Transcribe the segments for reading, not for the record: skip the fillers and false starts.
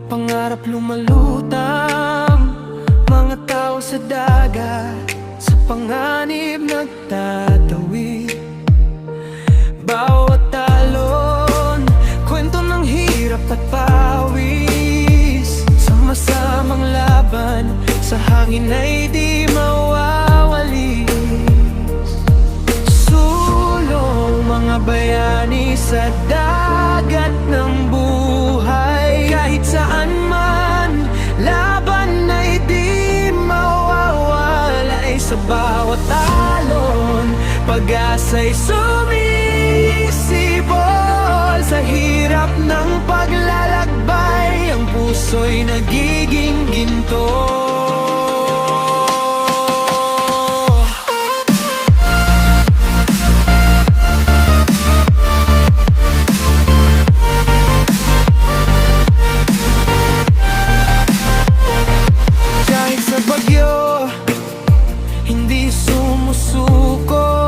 pangarap lumalutang, mga tao sa dagat, sa panganib nagtatawid. Bawat talon, kwento ng hirap at pawis. Sama-samang laban, sa hangin ay di mawawalis. Sulong mga bayani sa dagat ng buhay. Kahit saan man, laban ay di mawawala. Ay sa bawat talon, pag-asa'y sumisibol. Sa hirap ng paglalakbay, ang puso'y nagiging ginto. Kahit sa bagyo, hindi sumusuko.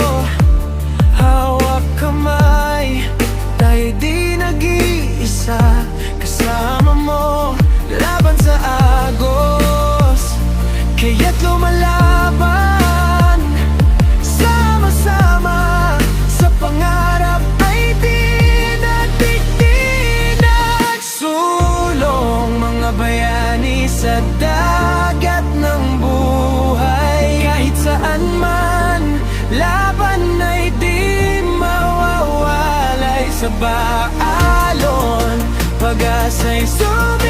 Hawak kamay, tayo di nag-iisa. Kasama mo, laban sa agos, kaya't lumalaban. Sama-sama, sa pangarap ay di natitinag. Sulong mga bayani sa dagat ng buhay. Kahit saan man, laban ay di mawawalay. Sa baalon, pag-asa'y sumisibol.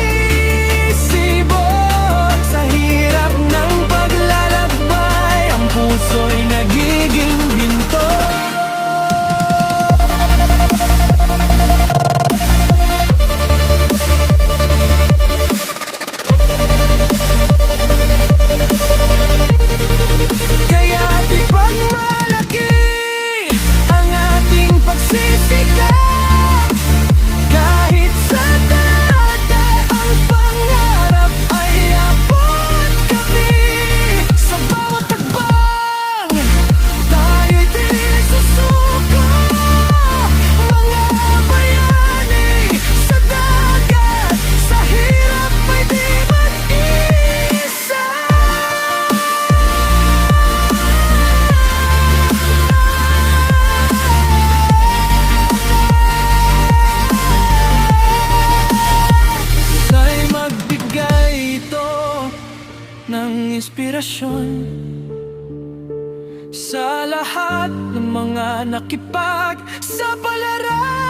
Sa hirap ng paglalakbay, ang puso'y nagiging ginto. Kaya't ipagmalaki ang ating pagsisikap. Kahit sa dagat ang pangarap ay abot kami. Sa bawat tagbang, tayo'y di susuko. Mga bayani sa dagat, sa hirap ay di mag-isa. Sa'y magbigay ito ng inspirasyon sa lahat ng mga nakipag sa palaran.